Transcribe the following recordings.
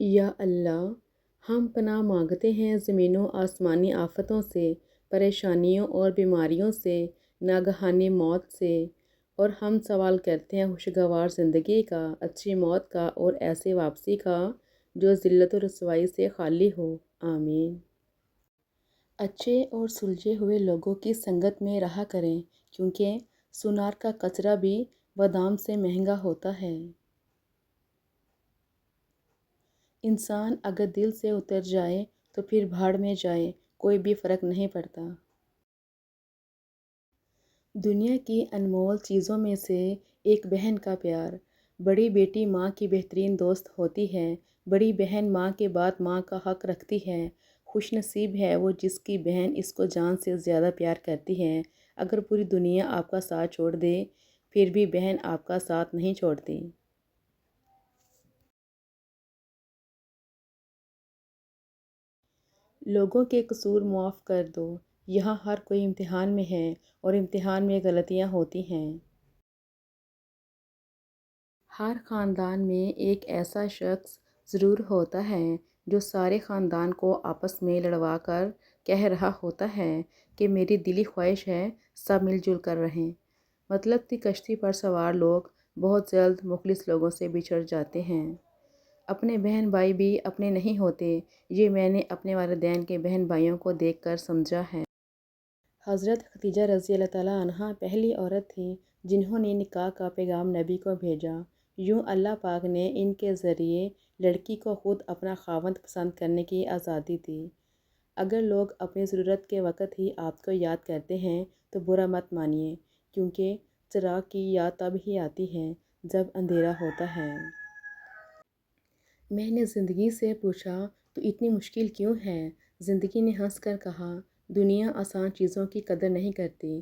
یا اللہ، ہم پناہ مانگتے ہیں زمین و آسمانی آفتوں سے، پریشانیوں اور بیماریوں سے، ناگہانی موت سے، اور ہم سوال کرتے ہیں خوشگوار زندگی کا، اچھی موت کا اور ایسے واپسی کا جو ذلت و رسوائی سے خالی ہو۔ آمین۔ اچھے اور سلجھے ہوئے لوگوں کی سنگت میں رہا کریں، کیونکہ سونار کا کچرا بھی بادام سے مہنگا ہوتا ہے۔ انسان اگر دل سے اتر جائے تو پھر بھاڑ میں جائے، کوئی بھی فرق نہیں پڑتا۔ دنیا کی انمول چیزوں میں سے ایک بہن کا پیار۔ بڑی بیٹی ماں کی بہترین دوست ہوتی ہے۔ بڑی بہن ماں کے بعد ماں کا حق رکھتی ہے۔ خوش نصیب ہے وہ جس کی بہن اس کو جان سے زیادہ پیار کرتی ہے۔ اگر پوری دنیا آپ کا ساتھ چھوڑ دے، پھر بھی بہن آپ کا ساتھ نہیں چھوڑتی۔ لوگوں کے قصور معاف کر دو، یہاں ہر کوئی امتحان میں ہے اور امتحان میں غلطیاں ہوتی ہیں۔ ہر خاندان میں ایک ایسا شخص ضرور ہوتا ہے جو سارے خاندان کو آپس میں لڑوا کر کہہ رہا ہوتا ہے کہ میری دلی خواہش ہے سب مل جل کر رہیں۔ مطلب کی کشتی پر سوار لوگ بہت جلد مخلص لوگوں سے بچھڑ جاتے ہیں۔ اپنے بہن بھائی بھی اپنے نہیں ہوتے، یہ میں نے اپنے والدین کے بہن بھائیوں کو دیکھ کر سمجھا ہے۔ حضرت خدیجہ رضی اللہ تعالیٰ عنہا پہلی عورت تھیں جنہوں نے نکاح کا پیغام نبی کو بھیجا۔ یوں اللہ پاک نے ان کے ذریعے لڑکی کو خود اپنا خاوند پسند کرنے کی آزادی دی۔ اگر لوگ اپنی ضرورت کے وقت ہی آپ کو یاد کرتے ہیں تو برا مت مانیے، کیونکہ چراغ کی یاد تب ہی آتی ہے جب اندھیرا ہوتا ہے۔ میں نے زندگی سے پوچھا تو اتنی مشکل کیوں ہے؟ زندگی نے ہنس کر کہا، دنیا آسان چیزوں کی قدر نہیں کرتی۔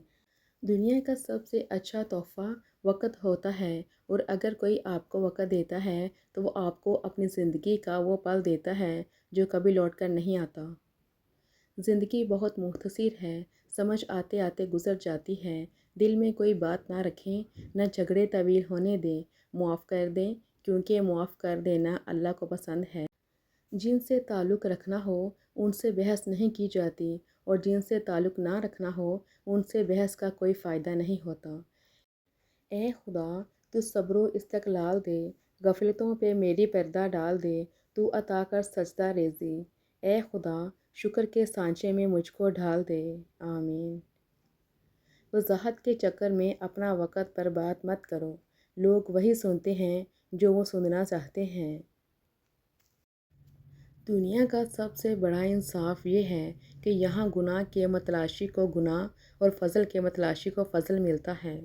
دنیا کا سب سے اچھا تحفہ وقت ہوتا ہے، اور اگر کوئی آپ کو وقت دیتا ہے تو وہ آپ کو اپنی زندگی کا وہ پل دیتا ہے جو کبھی لوٹ کر نہیں آتا۔ زندگی بہت مختصر ہے، سمجھ آتے آتے گزر جاتی ہے۔ دل میں کوئی بات نہ رکھیں، نہ جھگڑے طویل ہونے دیں، معاف کر دیں، کیونکہ معاف کر دینا اللہ کو پسند ہے۔ جن سے تعلق رکھنا ہو ان سے بحث نہیں کی جاتی، اور جن سے تعلق نہ رکھنا ہو ان سے بحث کا کوئی فائدہ نہیں ہوتا۔ اے خدا، تو صبر و استقلال دے، غفلتوں پہ میری پردہ ڈال دے، تو عطا کر سجدہ ریزی۔ اے خدا، شکر کے سانچے میں مجھ کو ڈھال دے۔ آمین۔ وضاحت کے چکر میں اپنا وقت برباد مت کرو، لوگ وہی سنتے ہیں جو وہ سننا چاہتے ہیں۔ دنیا کا سب سے بڑا انصاف یہ ہے کہ یہاں گناہ کے متلاشی کو گناہ اور فضل کے متلاشی کو فضل ملتا ہے۔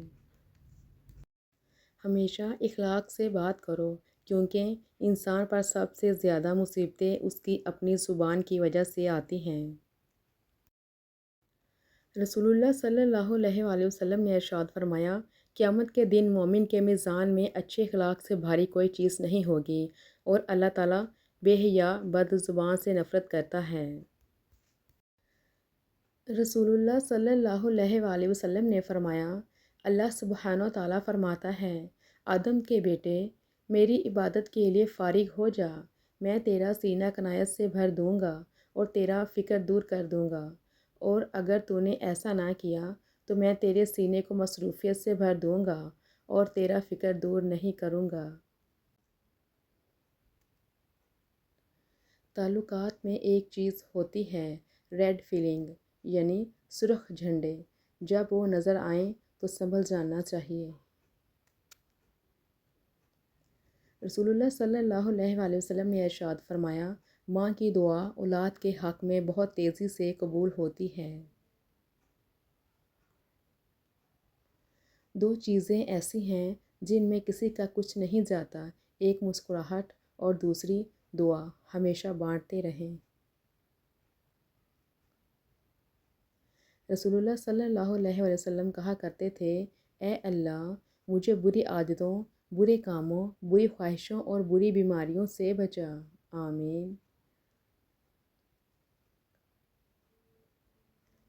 ہمیشہ اخلاق سے بات کرو، کیونکہ انسان پر سب سے زیادہ مصیبتیں اس کی اپنی زبان کی وجہ سے آتی ہیں۔ رسول اللہ صلی اللہ علیہ وآلہ وسلم نے ارشاد فرمایا، قیامت کے دن مومن کے میزان میں اچھے اخلاق سے بھاری کوئی چیز نہیں ہوگی، اور اللہ تعالیٰ بے حیا بد زبان سے نفرت کرتا ہے۔ رسول اللہ صلی اللہ علیہ وآلہ وسلم نے فرمایا، اللہ سبحانہ و تعالیٰ فرماتا ہے، آدم کے بیٹے، میری عبادت کے لیے فارغ ہو جا، میں تیرا سینہ کنایت سے بھر دوں گا اور تیرا فکر دور کر دوں گا، اور اگر تو نے ایسا نہ کیا تو میں تیرے سینے کو مصروفیت سے بھر دوں گا اور تیرا فکر دور نہیں کروں گا۔ تعلقات میں ایک چیز ہوتی ہے، ریڈ فلیگ، یعنی سرخ جھنڈے، جب وہ نظر آئیں تو سنبھل جانا چاہیے۔ رسول اللہ صلی اللہ علیہ وآلہ وسلم نے ارشاد فرمایا، ماں کی دعا اولاد کے حق میں بہت تیزی سے قبول ہوتی ہے۔ دو چیزیں ایسی ہیں جن میں کسی کا کچھ نہیں جاتا، ایک مسکراہٹ اور دوسری دعا، ہمیشہ بانٹتے رہیں۔ رسول اللہ صلی اللہ علیہ وآلہ وسلم کہا کرتے تھے، اے اللہ، مجھے بری عادتوں، برے کاموں، بری خواہشوں اور بری بیماریوں سے بچا۔ آمین۔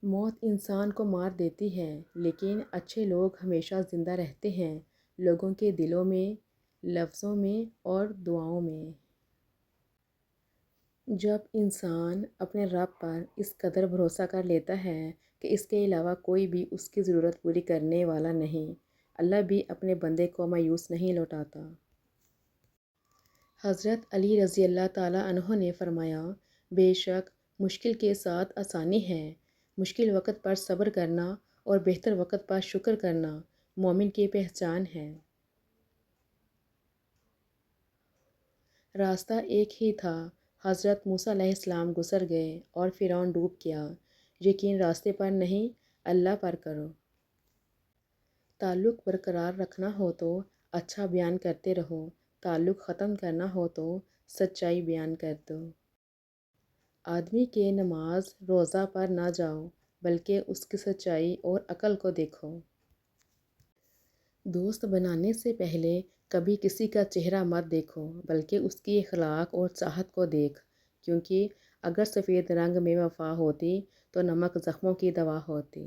موت انسان کو مار دیتی ہے، لیکن اچھے لوگ ہمیشہ زندہ رہتے ہیں، لوگوں کے دلوں میں، لفظوں میں اور دعاؤں میں۔ جب انسان اپنے رب پر اس قدر بھروسہ کر لیتا ہے کہ اس کے علاوہ کوئی بھی اس کی ضرورت پوری کرنے والا نہیں، اللہ بھی اپنے بندے کو مایوس نہیں لوٹاتا۔ حضرت علی رضی اللہ تعالیٰ عنہ نے فرمایا، بے شک مشکل کے ساتھ آسانی ہے، مشکل وقت پر صبر کرنا اور بہتر وقت پر شکر کرنا مومن کی پہچان ہے۔ راستہ ایک ہی تھا، حضرت موسیٰ علیہ السلام گزر گئے اور فرعون ڈوب گیا۔ یقین راستے پر نہیں، اللہ پر کرو۔ تعلق برقرار رکھنا ہو تو اچھا بیان کرتے رہو، تعلق ختم کرنا ہو تو سچائی بیان کر دو۔ آدمی کے نماز روزہ پر نہ جاؤ، بلکہ اس کی سچائی اور عقل کو دیکھو۔ دوست بنانے سے پہلے کبھی کسی کا چہرہ مت دیکھو، بلکہ اس کی اخلاق اور چاہت کو دیکھ، کیونکہ اگر سفید رنگ میں وفا ہوتی تو نمک زخموں کی دوا ہوتی۔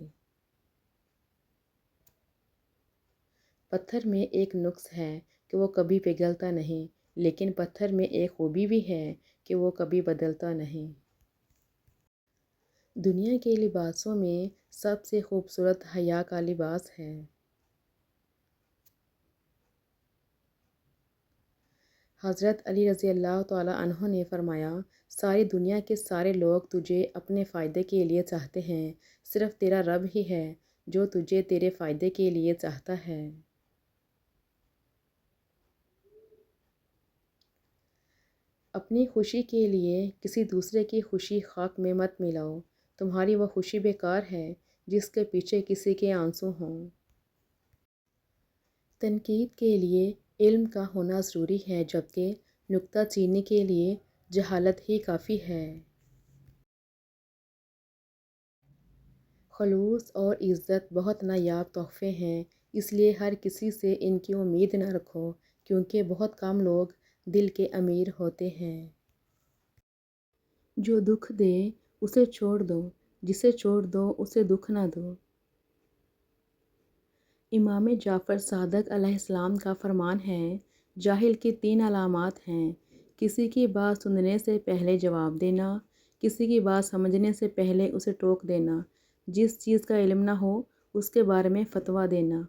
پتھر میں ایک نقص ہے کہ وہ کبھی پگھلتا نہیں، لیکن پتھر میں ایک خوبی بھی ہے کہ وہ کبھی بدلتا نہیں۔ دنیا کے لباسوں میں سب سے خوبصورت حیا کا لباس ہے۔ حضرت علی رضی اللہ تعالیٰ عنہ نے فرمایا، ساری دنیا کے سارے لوگ تجھے اپنے فائدے کے لیے چاہتے ہیں، صرف تیرا رب ہی ہے جو تجھے تیرے فائدے کے لیے چاہتا ہے۔ اپنی خوشی کے لیے کسی دوسرے کی خوشی خاک میں مت ملاؤ، تمہاری وہ خوشی بیکار ہے جس کے پیچھے کسی کے آنسو ہوں۔ تنقید کے لیے علم کا ہونا ضروری ہے، جبکہ نکتہ چینی کے لیے جہالت ہی کافی ہے۔ خلوص اور عزت بہت نایاب تحفے ہیں، اس لیے ہر کسی سے ان کی امید نہ رکھو، کیونکہ بہت کم لوگ دل کے امیر ہوتے ہیں۔ جو دکھ دے اسے چھوڑ دو، جسے چھوڑ دو اسے دکھ نہ دو۔ امام جعفر صادق علیہ السلام کا فرمان ہے، جاہل کی 3 علامات ہیں: کسی کی بات سننے سے پہلے جواب دینا، کسی کی بات سمجھنے سے پہلے اسے ٹوک دینا، جس چیز کا علم نہ ہو اس کے بارے میں فتویٰ دینا۔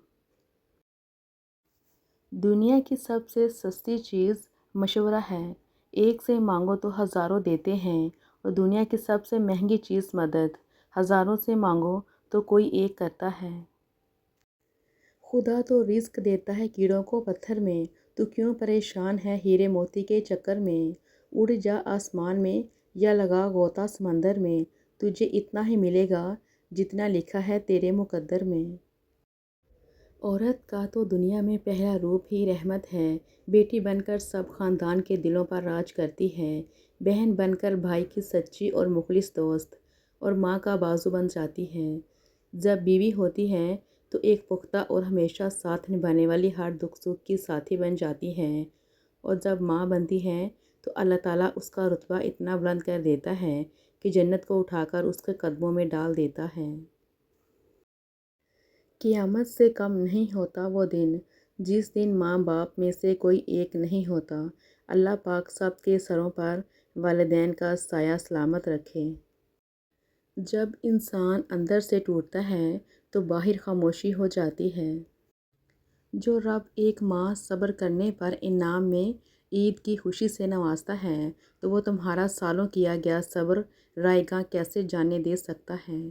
دنیا کی سب سے سستی چیز مشورہ ہے، ایک سے مانگو تو ہزاروں دیتے ہیں، اور دنیا کی سب سے مہنگی چیز مدد، ہزاروں سے مانگو تو کوئی ایک کرتا ہے۔ خدا تو رزق دیتا ہے کیڑوں کو پتھر میں، تو کیوں پریشان ہے ہیرے موتی کے چکر میں؟ اڑ جا آسمان میں یا لگا غوطہ سمندر میں، تجھے اتنا ہی ملے گا جتنا لکھا ہے تیرے مقدر میں۔ عورت کا تو دنیا میں پہلا روپ ہی رحمت ہے، بیٹی بن کر سب خاندان کے دلوں پر راج کرتی ہے، بہن بن کر بھائی کی سچی اور مخلص دوست، اور ماں کا بازو بن جاتی ہے۔ جب بیوی ہوتی ہے تو ایک پختہ اور ہمیشہ ساتھ نبھانے والی ہر دکھ سکھ کی ساتھی بن جاتی ہے، اور جب ماں بنتی ہے تو اللہ تعالیٰ اس کا رتبہ اتنا بلند کر دیتا ہے کہ جنت کو اٹھا کر اس کے قدموں میں ڈال دیتا ہے۔ قیامت سے کم نہیں ہوتا وہ دن جس دن ماں باپ میں سے کوئی ایک نہیں ہوتا۔ اللہ پاک سب کے سروں پر والدین کا سایہ سلامت رکھے۔ جب انسان اندر سے ٹوٹتا ہے تو باہر خاموشی ہو جاتی ہے۔ جو رب ایک ماہ صبر کرنے پر انعام میں عید کی خوشی سے نوازتا ہے، تو وہ تمہارا سالوں کیا گیا صبر رائے گاں کیسے جانے دے سکتا ہے۔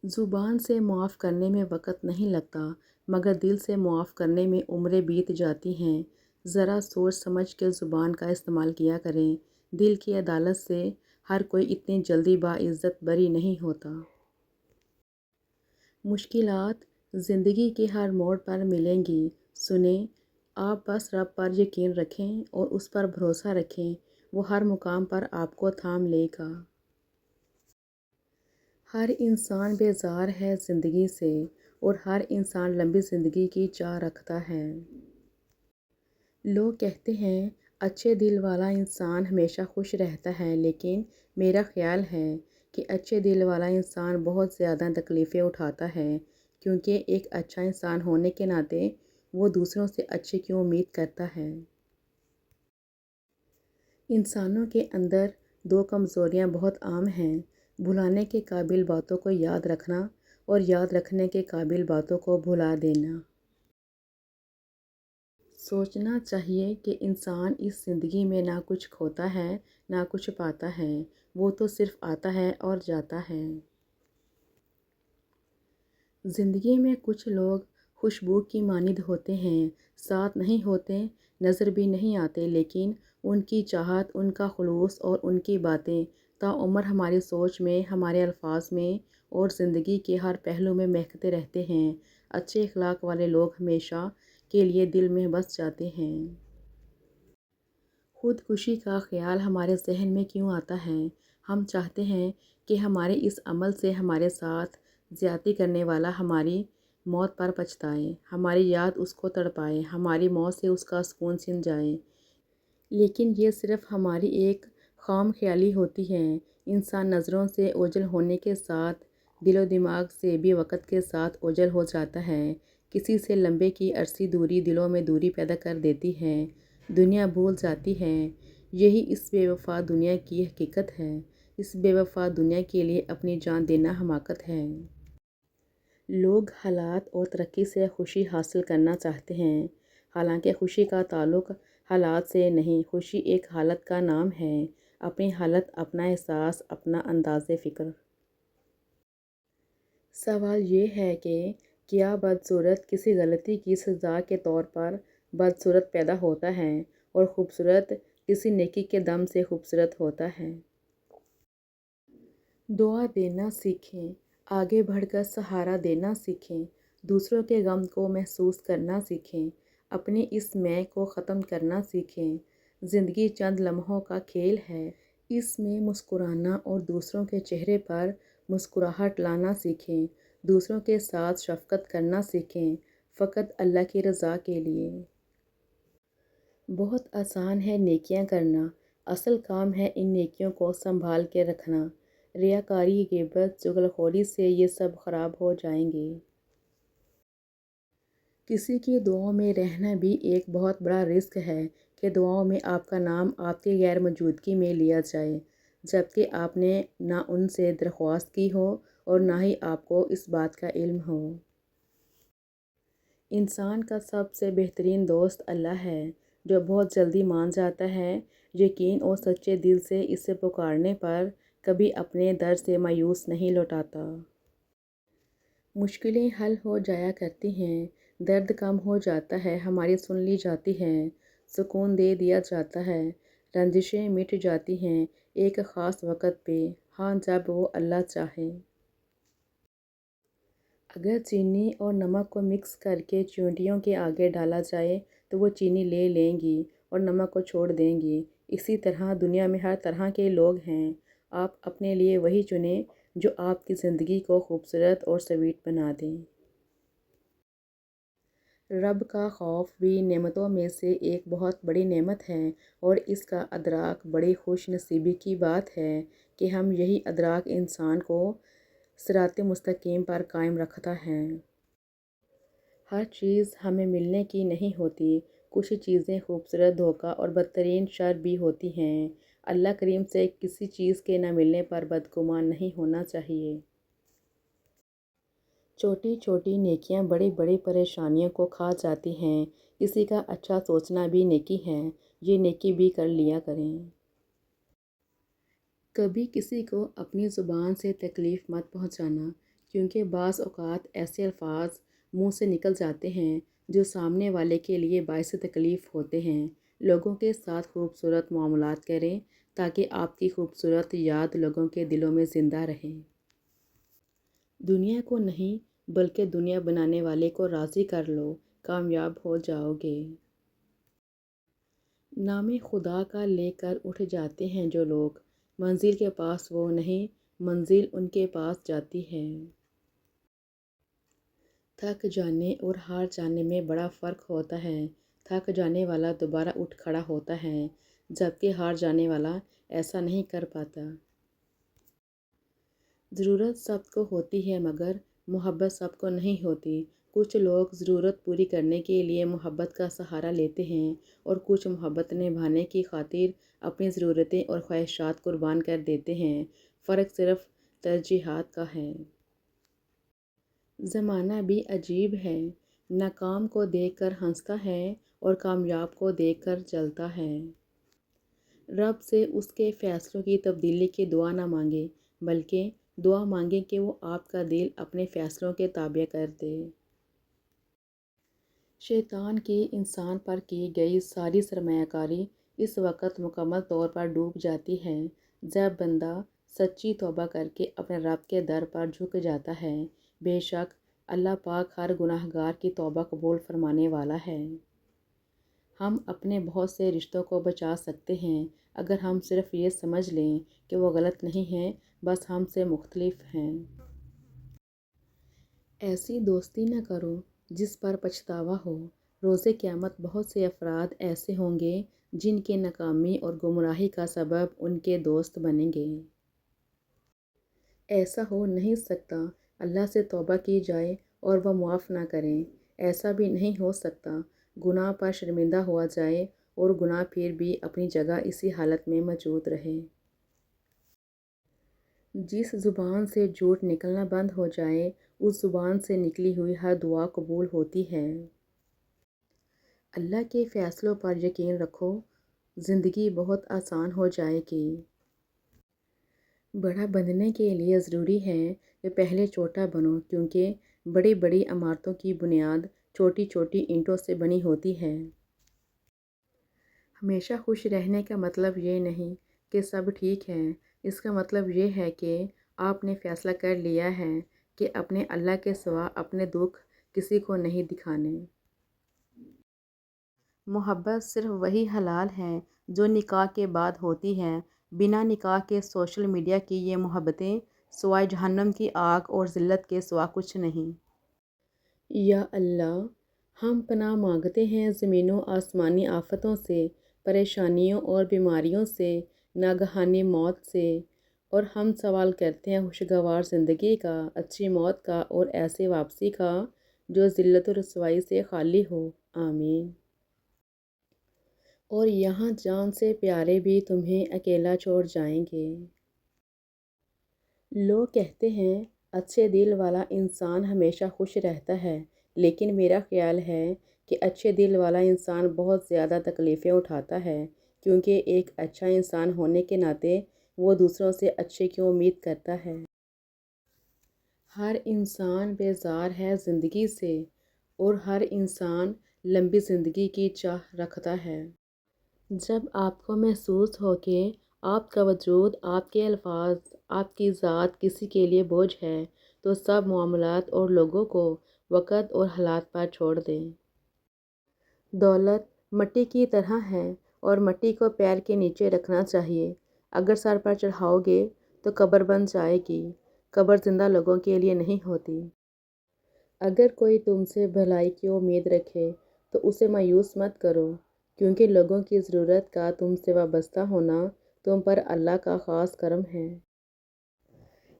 زبان سے معاف کرنے میں وقت نہیں لگتا، مگر دل سے معاف کرنے میں عمریں بیت جاتی ہیں۔ ذرا سوچ سمجھ کے زبان کا استعمال کیا کریں، دل کی عدالت سے ہر کوئی اتنی جلدی باعزت بری نہیں ہوتا۔ مشکلات زندگی کے ہر موڑ پر ملیں گی، سنیں، آپ بس رب پر یقین رکھیں اور اس پر بھروسہ رکھیں، وہ ہر مقام پر آپ کو تھام لے گا۔ ہر انسان بیزار ہے زندگی سے، اور ہر انسان لمبی زندگی کی چاہ رکھتا ہے۔ لوگ کہتے ہیں اچھے دل والا انسان ہمیشہ خوش رہتا ہے، لیکن میرا خیال ہے کہ اچھے دل والا انسان بہت زیادہ تکلیفیں اٹھاتا ہے، کیونکہ ایک اچھا انسان ہونے کے ناطے وہ دوسروں سے اچھے کی امید کرتا ہے۔ انسانوں کے اندر دو کمزوریاں بہت عام ہیں: بھلانے کے قابل باتوں کو یاد رکھنا اور یاد رکھنے کے قابل باتوں کو بھلا دینا۔ سوچنا چاہیے کہ انسان اس زندگی میں نہ کچھ کھوتا ہے نہ کچھ پاتا ہے، وہ تو صرف آتا ہے اور جاتا ہے۔ زندگی میں کچھ لوگ خوشبو کی مانند ہوتے ہیں، ساتھ نہیں ہوتے، نظر بھی نہیں آتے، لیکن ان کی چاہت، ان کا خلوص اور ان کی باتیں تاعمر ہماری سوچ میں، ہمارے الفاظ میں اور زندگی کے ہر پہلو میں مہکتے رہتے ہیں۔ اچھے اخلاق والے لوگ ہمیشہ کے لیے دل میں بس جاتے ہیں۔ خودکشی کا خیال ہمارے ذہن میں کیوں آتا ہے؟ ہم چاہتے ہیں کہ ہمارے اس عمل سے ہمارے ساتھ زیادتی کرنے والا ہماری موت پر پچھتائے، ہماری یاد اس کو تڑپائے، ہماری موت سے اس کا سکون چھن جائے۔ لیکن یہ صرف ہماری ایک خام خیالی ہوتی ہے۔ انسان نظروں سے اوجھل ہونے کے ساتھ دل و دماغ سے بھی وقت کے ساتھ اوجھل ہو جاتا ہے۔ کسی سے لمبے کی عرصی دوری دلوں میں دوری پیدا کر دیتی ہے، دنیا بھول جاتی ہے۔ یہی اس بے وفا دنیا کی حقیقت ہے۔ اس بے وفا دنیا کے لیے اپنی جان دینا حماقت ہے۔ لوگ حالات اور ترقی سے خوشی حاصل کرنا چاہتے ہیں، حالانکہ خوشی کا تعلق حالات سے نہیں، خوشی ایک حالت کا نام ہے، اپنی حالت، اپنا احساس، اپنا انداز فکر۔ سوال یہ ہے کہ کیا بدصورت کسی غلطی کی سزا کے طور پر بدصورت پیدا ہوتا ہے اور خوبصورت کسی نیکی کے دم سے خوبصورت ہوتا ہے؟ دعا دینا سیکھیں، آگے بڑھ کر سہارا دینا سیکھیں، دوسروں کے غم کو محسوس کرنا سیکھیں، اپنی اس میں کو ختم کرنا سیکھیں۔ زندگی چند لمحوں کا کھیل ہے، اس میں مسکرانا اور دوسروں کے چہرے پر مسکراہٹ لانا سیکھیں، دوسروں کے ساتھ شفقت کرنا سیکھیں، فقط اللہ کی رضا کے لیے۔ بہت آسان ہے نیکیاں کرنا، اصل کام ہے ان نیکیوں کو سنبھال کے رکھنا۔ ریاکاری، غیبت، چغلخوری سے یہ سب خراب ہو جائیں گے۔ کسی کی دعاؤں میں رہنا بھی ایک بہت بڑا رزق ہے کہ دعاؤں میں آپ کا نام آپ کی غیر موجودگی میں لیا جائے، جبکہ آپ نے نہ ان سے درخواست کی ہو اور نہ ہی آپ کو اس بات کا علم ہو۔ انسان کا سب سے بہترین دوست اللہ ہے، جو بہت جلدی مان جاتا ہے، یقین اور سچے دل سے اسے پکارنے پر کبھی اپنے در سے مایوس نہیں لوٹاتا۔ مشکلیں حل ہو جایا کرتی ہیں، درد کم ہو جاتا ہے، ہماری سن لی جاتی ہے، سکون دے دیا جاتا ہے، رنجشیں مٹ جاتی ہیں ایک خاص وقت پہ، ہاں جب وہ اللہ چاہے۔ اگر چینی اور نمک کو مکس کر کے چیونٹیوں کے آگے ڈالا جائے تو وہ چینی لے لیں گی اور نمک کو چھوڑ دیں گی۔ اسی طرح دنیا میں ہر طرح کے لوگ ہیں، آپ اپنے لیے وہی چنیں جو آپ کی زندگی کو خوبصورت اور سویٹ بنا دیں۔ رب کا خوف بھی نعمتوں میں سے ایک بہت بڑی نعمت ہے، اور اس کا ادراک بڑی خوش نصیبی کی بات ہے کہ ہم یہی ادراک انسان کو صراط مستقیم پر قائم رکھتا ہے۔ ہر چیز ہمیں ملنے کی نہیں ہوتی، کچھ چیزیں خوبصورت، دھوکہ اور بدترین شر بھی ہوتی ہیں۔ اللہ کریم سے کسی چیز کے نہ ملنے پر بدگمان نہیں ہونا چاہیے۔ چھوٹی چھوٹی نیکیاں بڑی بڑی پریشانیوں کو کھا جاتی ہیں، کسی کا اچھا سوچنا بھی نیکی ہے، یہ نیکی بھی کر لیا کریں۔ کبھی کسی کو اپنی زبان سے تکلیف مت پہنچانا، کیونکہ بعض اوقات ایسے الفاظ منہ سے نکل جاتے ہیں جو سامنے والے کے لیے باعث تکلیف ہوتے ہیں۔ لوگوں کے ساتھ خوبصورت معاملات کریں تاکہ آپ کی خوبصورت یاد لوگوں کے دلوں میں زندہ رہے۔ دنیا کو نہیں بلکہ دنیا بنانے والے کو راضی کر لو، کامیاب ہو جاؤ گے۔ نام خدا کا لے کر اٹھ جاتے ہیں جو لوگ، منزل کے پاس وہ نہیں، منزل ان کے پاس جاتی ہے۔ تھک جانے اور ہار جانے میں بڑا فرق ہوتا ہے۔ تھک جانے والا دوبارہ اٹھ کھڑا ہوتا ہے، جبکہ ہار جانے والا ایسا نہیں کر پاتا۔ ضرورت سب کو ہوتی ہے مگر محبت سب کو نہیں ہوتی۔ کچھ لوگ ضرورت پوری کرنے کے لیے محبت کا سہارا لیتے ہیں اور کچھ محبت نبھانے کی خاطر اپنی ضرورتیں اور خواہشات قربان کر دیتے ہیں۔ فرق صرف ترجیحات کا ہے۔ زمانہ بھی عجیب ہے، ناکام کو دیکھ کر ہنستا ہے اور کامیاب کو دیکھ کر جلتا ہے۔ رب سے اس کے فیصلوں کی تبدیلی کی دعا نہ مانگے، بلکہ دعا مانگیں کہ وہ آپ کا دل اپنے فیصلوں کے تابع کر دے۔ شیطان کی انسان پر کی گئی ساری سرمایہ کاری اس وقت مکمل طور پر ڈوب جاتی ہے جب بندہ سچی توبہ کر کے اپنے رب کے در پر جھک جاتا ہے۔ بے شک اللہ پاک ہر گناہ گار کی توبہ قبول فرمانے والا ہے۔ ہم اپنے بہت سے رشتوں کو بچا سکتے ہیں اگر ہم صرف یہ سمجھ لیں کہ وہ غلط نہیں ہیں، بس ہم سے مختلف ہیں۔ ایسی دوستی نہ کرو جس پر پچھتاوا ہو۔ روز قیامت بہت سے افراد ایسے ہوں گے جن کی ناکامی اور گمراہی کا سبب ان کے دوست بنیں گے۔ ایسا ہو نہیں سکتا اللہ سے توبہ کی جائے اور وہ معاف نہ کریں۔ ایسا بھی نہیں ہو سکتا گناہ پر شرمندہ ہوا جائے اور گناہ پھر بھی اپنی جگہ اسی حالت میں موجود رہے۔ جس زبان سے جھوٹ نکلنا بند ہو جائے اس زبان سے نکلی ہوئی ہر دعا قبول ہوتی ہے۔ اللہ کے فیصلوں پر یقین رکھو، زندگی بہت آسان ہو جائے گی۔ بڑا بننے کے لیے ضروری ہے کہ پہلے چھوٹا بنو، کیونکہ بڑی بڑی عمارتوں کی بنیاد چھوٹی چھوٹی اینٹوں سے بنی ہوتی ہے۔ ہمیشہ خوش رہنے کا مطلب یہ نہیں کہ سب ٹھیک ہے، اس کا مطلب یہ ہے کہ آپ نے فیصلہ کر لیا ہے کہ اپنے اللہ کے سوا اپنے دکھ کسی کو نہیں دکھانے۔ محبت صرف وہی حلال ہے جو نکاح کے بعد ہوتی ہے۔ بنا نکاح کے سوشل میڈیا کی یہ محبتیں سوائے جہنم کی آگ اور ذلت کے سوا کچھ نہیں۔ یا اللہ، ہم پناہ مانگتے ہیں زمین و آسمانی آفتوں سے، پریشانیوں اور بیماریوں سے، ناگہانی موت سے، اور ہم سوال کرتے ہیں خوشگوار زندگی کا، اچھی موت کا اور ایسے واپسی کا جو ذلت و رسوائی سے خالی ہو۔ آمین۔ اور یہاں جان سے پیارے بھی تمہیں اکیلا چھوڑ جائیں گے۔ لوگ کہتے ہیں اچھے دل والا انسان ہمیشہ خوش رہتا ہے، لیکن میرا خیال ہے کہ اچھے دل والا انسان بہت زیادہ تکلیفیں اٹھاتا ہے، کیونکہ ایک اچھا انسان ہونے کے ناطے وہ دوسروں سے اچھے کی امید کرتا ہے۔ ہر انسان بیزار ہے زندگی سے اور ہر انسان لمبی زندگی کی چاہ رکھتا ہے۔ جب آپ کو محسوس ہو کہ آپ کا وجود، آپ کے الفاظ، آپ کی ذات کسی کے لیے بوجھ ہے، تو سب معاملات اور لوگوں کو وقت اور حالات پر چھوڑ دیں۔ دولت مٹی کی طرح ہے اور مٹی کو پیر کے نیچے رکھنا چاہیے۔ اگر سر پر چڑھاؤ گے تو قبر بن جائے گی۔ قبر زندہ لوگوں کے لیے نہیں ہوتی۔ اگر کوئی تم سے بھلائی کی امید رکھے تو اسے مایوس مت کرو، کیونکہ لوگوں کی ضرورت کا تم سے وابستہ ہونا تم پر اللہ کا خاص کرم ہے۔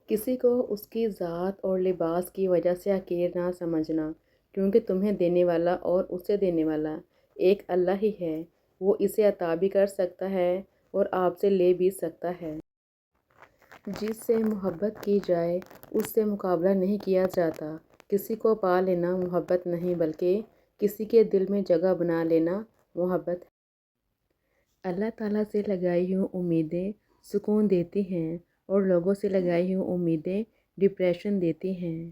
کسی کو اس کی ذات اور لباس کی وجہ سے حقیر نہ سمجھنا، کیونکہ تمہیں دینے والا اور اسے دینے والا ایک اللہ ہی ہے۔ وہ اسے عطا بھی کر سکتا ہے اور آپ سے لے بھی سکتا ہے۔ جس سے محبت کی جائے اس سے مقابلہ نہیں کیا جاتا۔ کسی کو پا لینا محبت نہیں، بلکہ کسی کے دل میں جگہ بنا لینا محبت ہے۔ اللہ تعالیٰ سے لگائی ہوئی امیدیں سکون دیتی ہیں اور لوگوں سے لگائی ہوئی امیدیں ڈپریشن دیتی ہیں۔